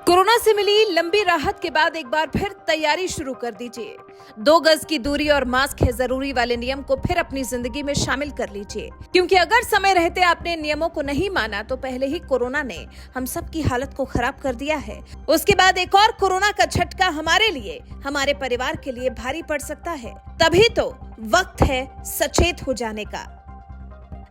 Corona से मिली लंबी राहत के बाद एक बार फिर तैयारी शुरू कर दीजिए। 2 गज की दूरी और मास्क है जरूरी वाले नियम को फिर अपनी जिंदगी में शामिल कर लीजिए, क्योंकि अगर समय रहते आपने नियमों को नहीं माना तो पहले ही कोरोना ने हम सब की हालत को खराब कर दिया है। उसके बाद एक और कोरोना का झटका हमारे लिए, हमारे परिवार के लिए भारी पड़ सकता है। तभी तो वक्त है सचेत हो जाने का।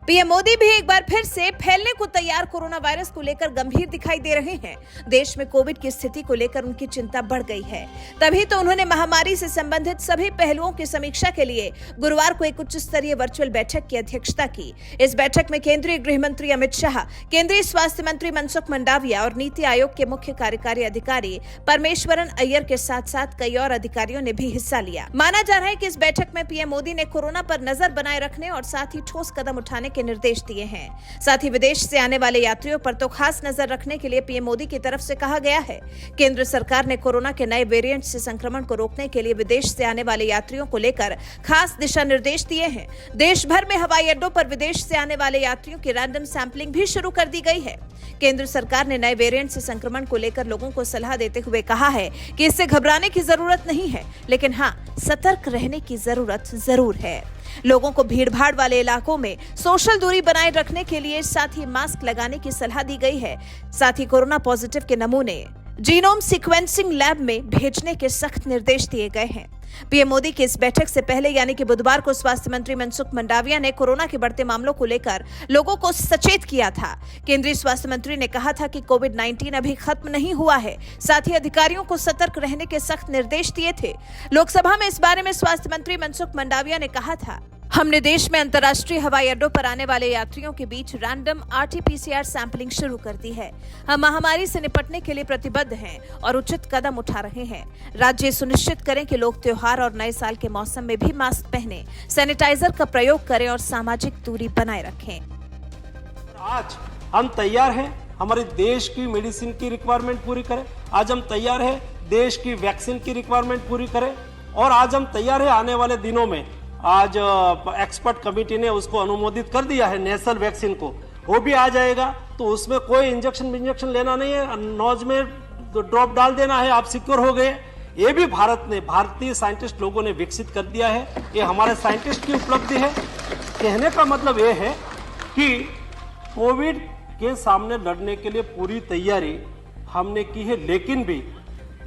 पीएम मोदी भी एक बार फिर से फैलने को तैयार कोरोना वायरस को लेकर गंभीर दिखाई दे रहे हैं। देश में कोविड की स्थिति को लेकर उनकी चिंता बढ़ गई है। तभी तो उन्होंने महामारी से संबंधित सभी पहलुओं की समीक्षा के लिए गुरुवार को एक उच्च स्तरीय वर्चुअल बैठक की अध्यक्षता की। इस बैठक में केंद्रीय गृह मंत्री अमित शाह, केंद्रीय स्वास्थ्य मंत्री मनसुख मंडाविया और नीति आयोग के मुख्य कार्यकारी अधिकारी परमेश्वरन अय्यर के साथ साथ कई और अधिकारियों ने भी हिस्सा लिया। माना जा रहा है कि इस बैठक में पीएम मोदी ने कोरोना पर नजर बनाए रखने और साथ ही ठोस कदम उठाने के निर्देश दिए हैं। साथ ही विदेश से आने वाले यात्रियों पर तो खास नजर रखने के लिए पीएम मोदी की तरफ से कहा गया है। केंद्र सरकार ने कोरोना के नए वेरिएंट से संक्रमण को रोकने के लिए विदेश से आने वाले यात्रियों को लेकर खास दिशा निर्देश दिए हैं। देश भर में हवाई अड्डों पर विदेश से आने वाले यात्रियों की रैंडम सैंपलिंग भी शुरू कर दी गई है। केंद्र सरकार ने नए वेरिएंट से संक्रमण को लेकर लोगों को सलाह देते हुए कहा है कि इससे घबराने की जरूरत नहीं है, लेकिन हाँ, सतर्क रहने की जरूरत जरूर है। लोगों को भीड़भाड़ वाले इलाकों में सोशल दूरी बनाए रखने के लिए साथ ही मास्क लगाने की सलाह दी गई है। साथ ही कोरोना पॉजिटिव के नमूने जीनोम सीक्वेंसिंग लैब में भेजने के सख्त निर्देश दिए गए हैं। पीएम मोदी की इस बैठक से पहले यानी कि बुधवार को स्वास्थ्य मंत्री मनसुख मंडाविया ने कोरोना के बढ़ते मामलों को लेकर लोगों को सचेत किया था। केंद्रीय स्वास्थ्य मंत्री ने कहा था कि कोविड-19 अभी खत्म नहीं हुआ है। साथ ही अधिकारियों को सतर्क रहने के सख्त निर्देश दिए थे। लोकसभा में इस बारे में स्वास्थ्य मंत्री मनसुख मंडाविया ने कहा था, हमने देश में अंतर्राष्ट्रीय हवाई अड्डों पर आने वाले यात्रियों के बीच रैंडम RT-PCR सैंपलिंग शुरू कर दी है। हम महामारी से निपटने के लिए प्रतिबद्ध हैं और उचित कदम उठा रहे हैं। राज्य सुनिश्चित करें कि लोग त्योहार और नए साल के मौसम में भी मास्क पहने, सैनिटाइजर का प्रयोग करें और सामाजिक दूरी बनाए रखें। आज हम तैयार हैं हमारे देश की मेडिसिन की रिक्वायरमेंट पूरी करें। आज हम तैयार हैं देश की वैक्सीन की रिक्वायरमेंट पूरी करें। और आज हम तैयार हैं आने वाले दिनों में, आज एक्सपर्ट कमेटी ने उसको अनुमोदित कर दिया है नेशनल वैक्सीन को, वो भी आ जाएगा। तो उसमें कोई इंजेक्शन लेना नहीं है, नोज में ड्रॉप डाल देना है, आप सिक्योर हो गए। ये भी भारतीय साइंटिस्ट लोगों ने विकसित कर दिया है। ये हमारे साइंटिस्ट की उपलब्धि है। कहने का मतलब ये है कि कोविड के सामने लड़ने के लिए पूरी तैयारी हमने की है, लेकिन भी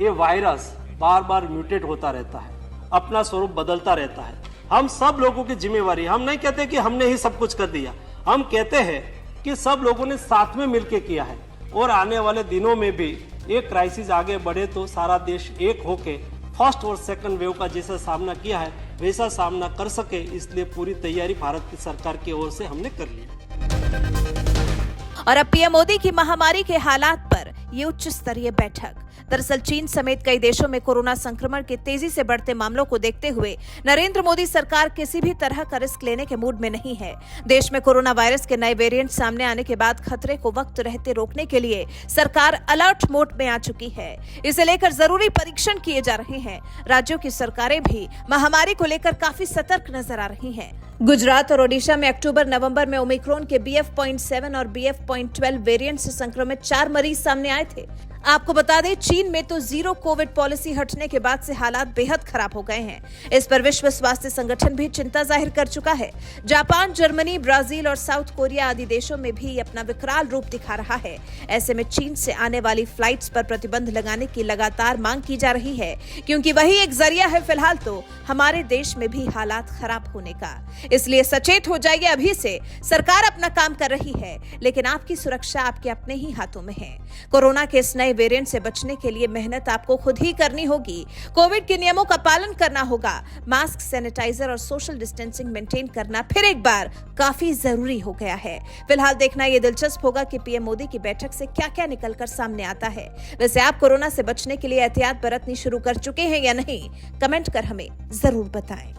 ये वायरस बार बार म्यूटेट होता रहता है, अपना स्वरूप बदलता रहता है। हम सब लोगों की जिम्मेवारी, हम नहीं कहते कि हमने ही सब कुछ कर दिया, हम कहते हैं कि सब लोगों ने साथ में मिलकर किया है। और आने वाले दिनों में भी ये क्राइसिस आगे बढ़े तो सारा देश एक होके फर्स्ट और सेकंड वेव का जैसा सामना किया है वैसा सामना कर सके, इसलिए पूरी तैयारी भारत की सरकार की ओर से हमने कर ली। और अब पीएम मोदी की महामारी के हालात पर ये उच्च स्तरीय बैठक। दरअसल चीन समेत कई देशों में कोरोना संक्रमण के तेजी से बढ़ते मामलों को देखते हुए नरेंद्र मोदी सरकार किसी भी तरह का रिस्क लेने के मूड में नहीं है। देश में कोरोना वायरस के नए वेरिएंट सामने आने के बाद खतरे को वक्त रहते रोकने के लिए सरकार अलर्ट मोड में आ चुकी है। इसे लेकर जरूरी परीक्षण किए जा रहे हैं। राज्यों की सरकारें भी महामारी को लेकर काफी सतर्क नजर आ रही हैं। गुजरात और ओडिशा में अक्टूबर-नवंबर में ओमिक्रॉन के BF.7 और BF.12 वेरिएंट से संक्रमित 4 मरीज सामने आए थे। आपको बता दें, चीन में तो जीरो कोविड पॉलिसी हटने के बाद से हालात बेहद खराब हो गए हैं। इस पर विश्व स्वास्थ्य संगठन भी चिंता जाहिर कर चुका है। जापान, जर्मनी, ब्राजील और साउथ कोरिया आदि देशों में भी अपना विकराल रूप दिखा रहा है। ऐसे में चीन से आने वाली फ्लाइट्स पर प्रतिबंध लगाने की लगातार मांग की जा रही है, क्योंकि वही एक जरिया है फिलहाल तो हमारे देश में भी हालात खराब होने का। इसलिए सचेत हो जाइए अभी से। सरकार अपना काम कर रही है, लेकिन आपकी सुरक्षा आपके अपने ही हाथों में है। कोरोना के इस नए वेरिएंट से बचने के लिए मेहनत आपको खुद ही करनी होगी। कोविड के नियमों का पालन करना होगा। मास्क, सैनिटाइजर और सोशल डिस्टेंसिंग मेंटेन करना फिर एक बार काफी जरूरी हो गया है। फिलहाल देखना ये दिलचस्प होगा कि पीएम मोदी की बैठक से क्या-क्या निकलकर सामने आता है। वैसे आप कोरोना से बचने के लिए एहतियात बरतनी शुरू कर चुके हैं या नहीं, कमेंट कर हमें जरूर बताएं।